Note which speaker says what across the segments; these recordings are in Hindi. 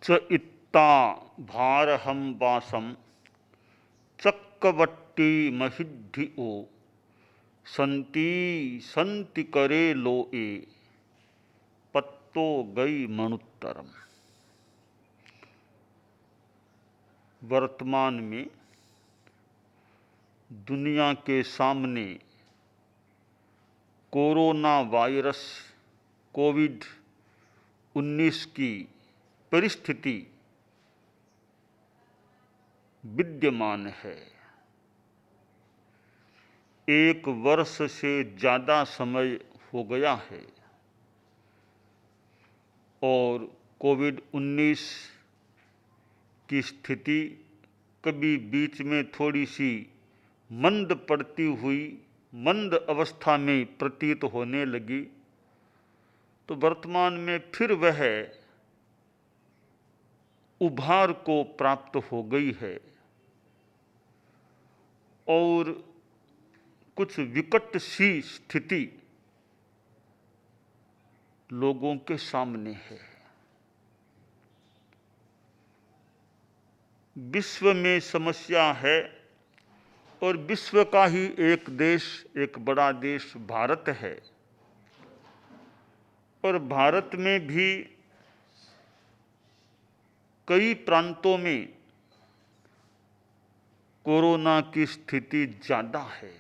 Speaker 1: च इत्ता भारहं वासं चक्रवट्टी महिद्धि ओ संति संति करे लोए पत्तो गई मणुत्तरम। वर्तमान में दुनिया के सामने कोरोना वायरस कोविड-19 की परिस्थिति विद्यमान है। एक वर्ष से ज़्यादा समय हो गया है और कोविड-19 की स्थिति कभी बीच में थोड़ी सी मंद पड़ती हुई मंद अवस्था में प्रतीत होने लगी, तो वर्तमान में फिर वह उभार को प्राप्त हो गई है और कुछ विकट सी स्थिति लोगों के सामने है। विश्व में समस्या है और विश्व का ही एक देश, एक बड़ा देश भारत है और भारत में भी कई प्रांतों में कोरोना की स्थिति ज़्यादा है।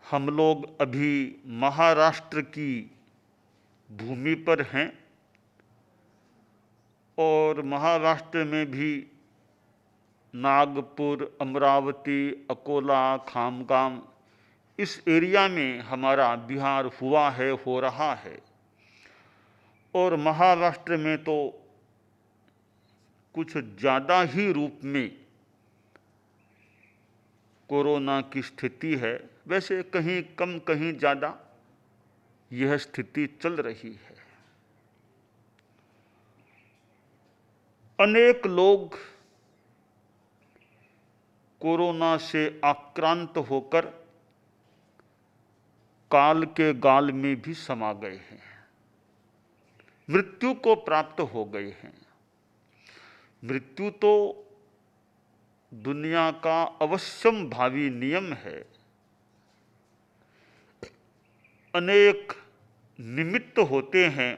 Speaker 1: हम लोग अभी महाराष्ट्र की भूमि पर हैं और महाराष्ट्र में भी नागपुर, अमरावती, अकोला, खामगाम, इस एरिया में हमारा बिहार हुआ है, हो रहा है। और महाराष्ट्र में तो कुछ ज़्यादा ही रूप में कोरोना की स्थिति है। वैसे कहीं कम कहीं ज़्यादा यह स्थिति चल रही है। अनेक लोग कोरोना से आक्रांत होकर काल के गाल में भी समा गए हैं, मृत्यु को प्राप्त हो गए हैं। मृत्यु तो दुनिया का अवश्यम भावी नियम है। अनेक निमित्त होते हैं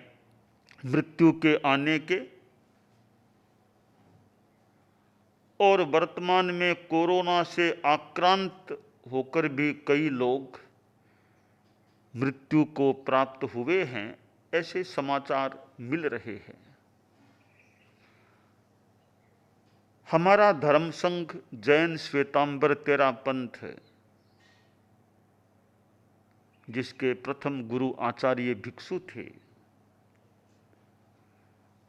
Speaker 1: मृत्यु के आने के, और वर्तमान में कोरोना से आक्रांत होकर भी कई लोग मृत्यु को प्राप्त हुए हैं, ऐसे समाचार मिल रहे हैं। हमारा धर्म संघ जैन श्वेतांबर तेरा पंथ है, जिसके प्रथम गुरु आचार्य भिक्षु थे,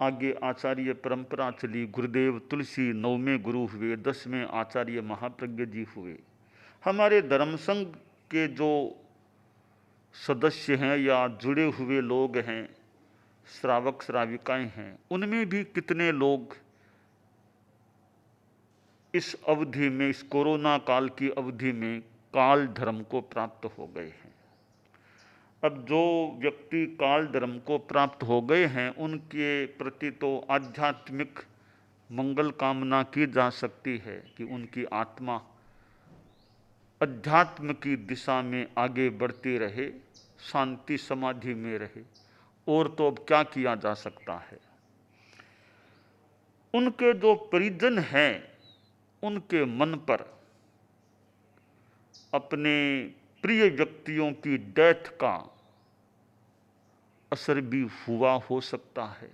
Speaker 1: आगे आचार्य परंपरा चली, गुरुदेव तुलसी 9वें गुरु हुए, 10वें आचार्य महाप्रज्ञ जी हुए। हमारे धर्म संघ के जो सदस्य हैं या जुड़े हुए लोग हैं, श्रावक श्राविकाएं हैं, उनमें भी कितने लोग इस अवधि में, इस कोरोना काल की अवधि में काल धर्म को प्राप्त हो गए हैं। अब जो व्यक्ति काल धर्म को प्राप्त हो गए हैं, उनके प्रति तो आध्यात्मिक मंगल कामना की जा सकती है कि उनकी आत्मा अध्यात्म की दिशा में आगे बढ़ती रहे, शांति समाधि में रहे, और तो अब क्या किया जा सकता है। उनके जो परिजन हैं, उनके मन पर अपने प्रिय व्यक्तियों की डेथ का असर भी हुआ हो सकता है।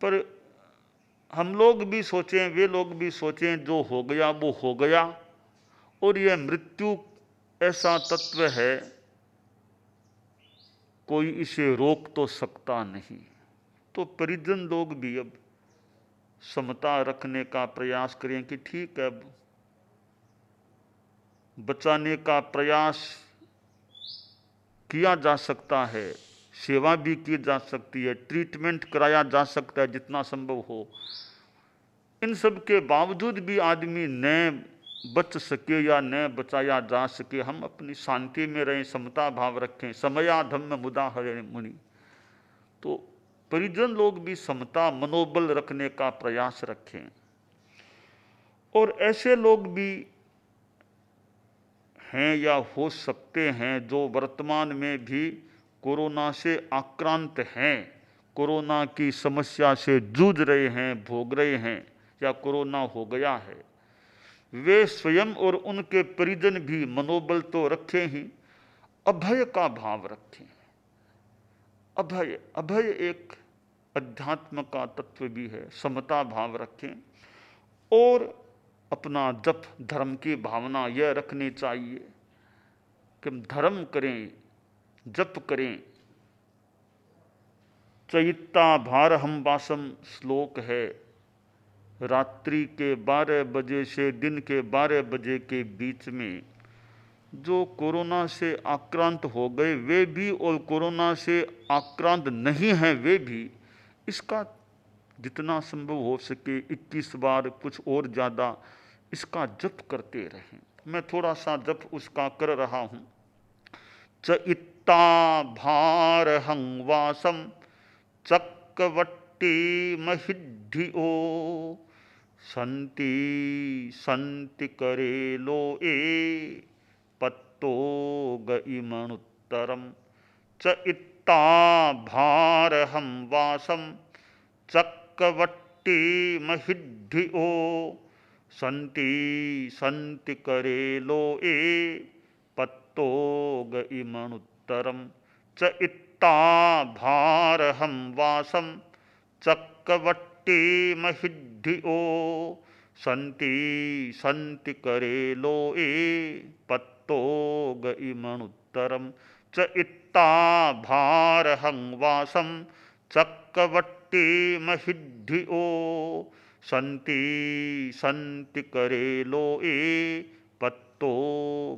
Speaker 1: पर हम लोग भी सोचें, वे लोग भी सोचें, जो हो गया वो हो गया, और यह मृत्यु ऐसा तत्व है, कोई इसे रोक तो सकता नहीं। तो परिजन लोग भी अब समता रखने का प्रयास करें कि ठीक है, बचाने का प्रयास किया जा सकता है, सेवा भी की जा सकती है, ट्रीटमेंट कराया जा सकता है जितना संभव हो। इन सब के बावजूद भी आदमी न बच सके या न बचाया जा सके, हम अपनी शांति में रहें, समता भाव रखें। समया धम्म मुदा हरे मुनि। तो परिजन लोग भी समता मनोबल रखने का प्रयास रखें। और ऐसे लोग भी हैं या हो सकते हैं जो वर्तमान में भी कोरोना से आक्रांत हैं, कोरोना की समस्या से जूझ रहे हैं, भोग रहे हैं या कोरोना हो गया है। वे स्वयं और उनके परिजन भी मनोबल तो रखें ही, अभय का भाव रखें। अभय, अभय एक अध्यात्म का तत्व भी है। समता भाव रखें और अपना जप, धर्म की भावना यह रखनी चाहिए कि हम धर्म करें, जप करें। चैत्ता भार हम वासम श्लोक है। रात्रि के 12 बजे से दिन के 12 बजे के बीच में जो कोरोना से आक्रांत हो गए वे भी और कोरोना से आक्रांत नहीं हैं वे भी इसका जितना संभव हो सके 21 बार, कुछ और ज़्यादा इसका जप करते रहें। मैं थोड़ा सा जप उसका कर रहा हूँ। च इत्ता भार हंवासम चक्रवट्टी महिद्धिओ संति संति करे लो ए पत्तो गइमनुत्तरम। च इत्ता भार हंवासम चक्रवट्टी महिद्धिओ संति संति करे लो ए पत्तो गइमनुत्तरम। च इत्ता भार हम वासम चक्रवट्टी महिद्धिओ संति संति करे लो ए पत्तो गइमनुत्तरम। च इत्ता भार हम वासम चक्रवट्टी महिद्धिओ संति संति करे लो ए पत्तो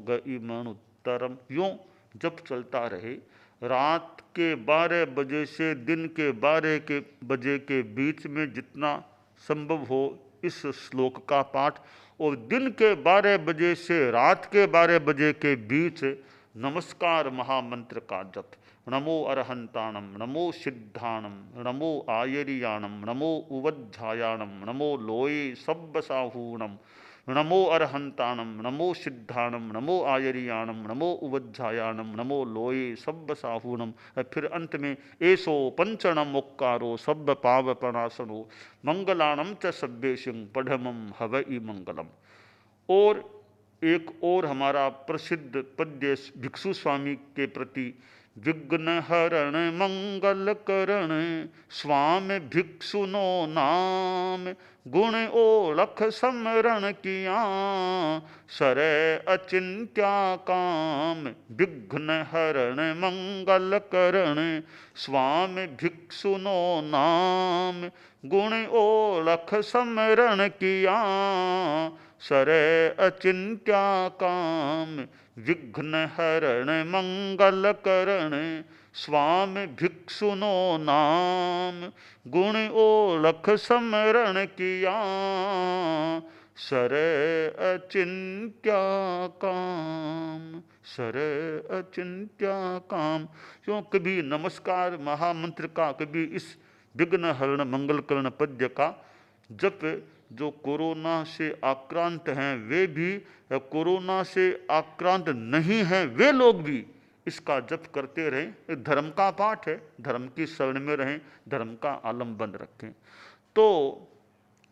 Speaker 1: गइमनुत्तरम। यूं जब चलता रहे। रात के 12 बजे से दिन के 12 बजे के बीच में जितना संभव हो इस श्लोक का पाठ, और दिन के 12 बजे से रात के 12 बजे के बीच नमस्कार महामंत्र का जप। नमो अरहंताणम, नमो सिद्धाणम, नमो आयरियाणम, नमो उवज्झायाणम, नमो लोये सब्बसाहूणम, नमो अरहंताणम, नमो सिद्धाणम, नमो आयरियाणम, नमो उवज्झायाणम, नमो लोये सब्बसाहूणम। फिर अंत में एसो पंचणम ओक्कारो सब्ब पावपनाशनो मंगलाणम च सब्बेशिं पढ़मम हवई मंगलम। और एक और हमारा प्रसिद्ध पद्य भिक्षु स्वामी के प्रति। विघ्न हरण मंगल करण स्वामी भिक्षुनो नाम, गुण ओलख समरण किया सरे अचिंत्या काम। विघ्न हरण मंगल करण स्वामी भिक्षुनो नाम, गुण ओलख समरण किया सरे अचिंत्या काम। विघ्न हरण मंगल करण स्वामी भिक्षुनो नाम, गुण ओलख समरण किया सरे अचिंत्या काम, सरे अचिंत्या काम। क्यों कभी नमस्कार महामंत्र का, कभी इस विघ्न हरण मंगल करण पद्य का जप जो कोरोना से आक्रांत हैं वे भी, कोरोना से आक्रांत नहीं हैं वे लोग भी इसका जप करते रहें। धर्म का पाठ है, धर्म की शरण में रहें, धर्म का आलम्बन रखें। तो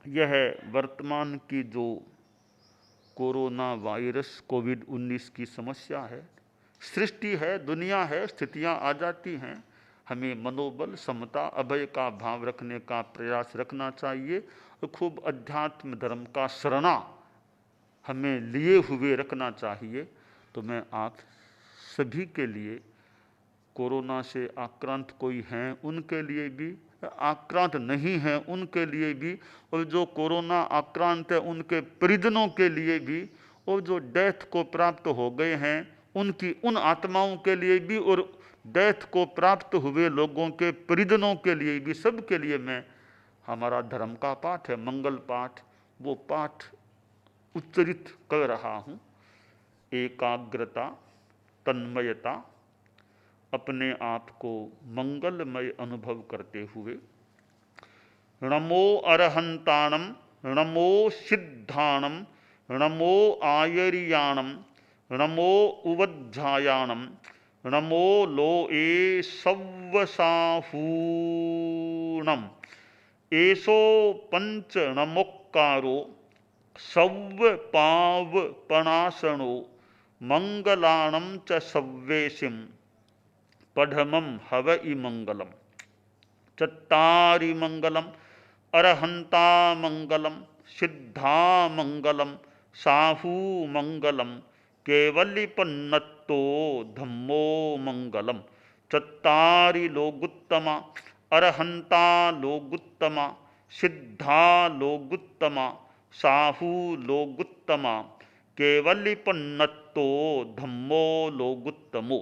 Speaker 1: यह वर्तमान की जो कोरोना वायरस कोविड-19 की समस्या है, सृष्टि है, दुनिया है, स्थितियां आ जाती हैं। हमें मनोबल, समता, अभय का भाव रखने का प्रयास रखना चाहिए और खूब अध्यात्म धर्म का शरणा हमें लिए हुए रखना चाहिए। तो मैं आप सभी के लिए, कोरोना से आक्रांत कोई हैं उनके लिए भी, आक्रांत नहीं हैं उनके लिए भी, और जो कोरोना आक्रांत है उनके परिजनों के लिए भी, और जो डेथ को प्राप्त हो गए हैं उनकी उन आत्माओं के लिए भी, और डेथ को प्राप्त हुए लोगों के परिजनों के लिए भी, सब के लिए मैं, हमारा धर्म का पाठ है मंगल पाठ, वो पाठ उच्चरित कर रहा हूँ। एकाग्रता, तन्मयता, अपने आप को मंगलमय अनुभव करते हुए नमो अरहंताणम, नमो सिद्धाणम, नमो आयरियाणम, नमो उवज्झायाणम, नमो लोए सव्वसाहूणम। एसो पंच नमोक्कारो सव्व पाव पणासनो मंगलाणम च सव्वेशिम पढ़मम हवई मंगलम। चत्तारि मंगलम, अरहंता मंगलम, सिद्धा मंगलम, साहू मंगलम, केवलिपन्नत्तो धम्मो मंगलम। चत्तारि लोगुत्तमा, अरहंता लोगुत्तमा, सिद्धा लोगुत्तमा, साहू लोगुत्तमा, केवलिपन्नत्तो धम्मो लोगुत्तमो।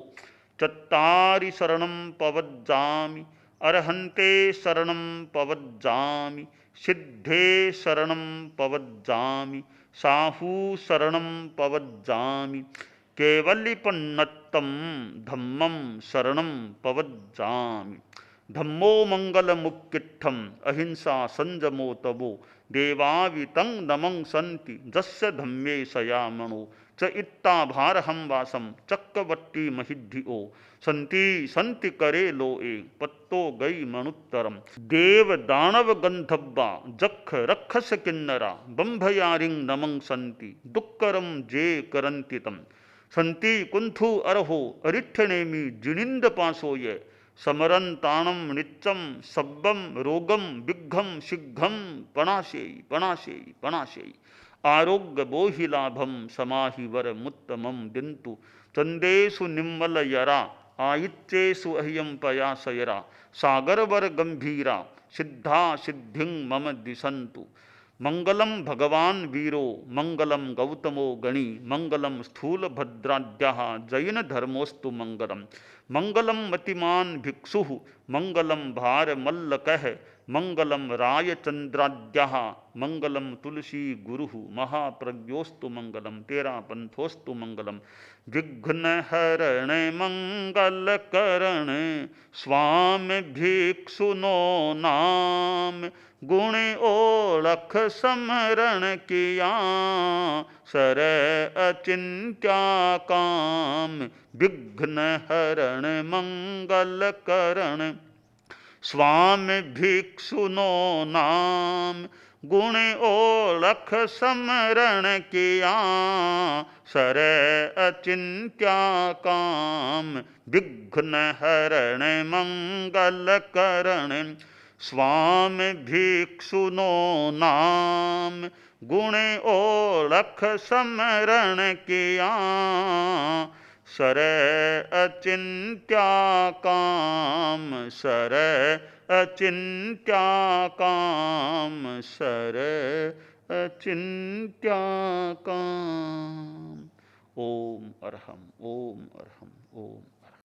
Speaker 1: चत्तारि शरणं पवज्जामि, अरहन्ते शरणं पवज्जामि, सिद्धे शरणं पवज्जामि, साहू शरणं पवज्जामि, केवलिपन्नत्तं धम्मं शरणं पवज्जामि। धम्मो मंगलमुक्किट्ठम अहिंसा संजमो तवो देवावितं नमं सन्ति जस्य धम्मे सयामणो। च इत्ता भारहं वासम चक्रवट्टी महिद्धिओ संति संति करे लोए पत्तो गई मनुत्तरम। देव दानव गंधब्बा जख रक्षस किन्नरा बंभयारिं नमं सन्ति दुक्करम जे करन्ति तम। संति कुंथु अरहो अरिठ्ठनेमि जिनिंद पासोये समरंताणम नित्यम सब्बम रोगम विघ्घम शीघ्रम पणाशेयि पणाशेयि पणाशेयि। आरोग्य बोहिलाभम समाहि वर मुत्तमम दिन्तु चंदेषु निम्मल यरा आयित्येषु अह्यम पयासयरा। सागरवर गंभीरा सिद्धा सिद्धिं मम दिशन्तु। मंगलम भगवान वीरो मंगलम गौतमो गणी मंगलम स्थूलभद्राद्यः जैन धर्मोस्तु मंगलम। मंगलम मतिमान भिक्षु मंगलम भारमल्लकः मंगलम रायचंद्राद्यः मंगलम तुलसी गुरु महाप्रज्ञोस्तु मंगलम। तेरा पंथोस्तु मंगलम। विघ्नहरण मंगलकरण स्वामी भिक्षुनो नाम गुण ओळख समरण किया सर अचिंत्या काम। विघ्नहरण मंगलकरण स्वामी भिक्षुनो नाम गुण ओळख समरण किया सर अचिंत्या काम। विघ्नहरण मंगलकरण स्वामी भिक्षुनो नाम गुण ओळख समरण किया सर अचिंत्या काम। सर अचिंत्या काम सर अचिंत्या काम। ओम अरहम ओम अरहम ओम।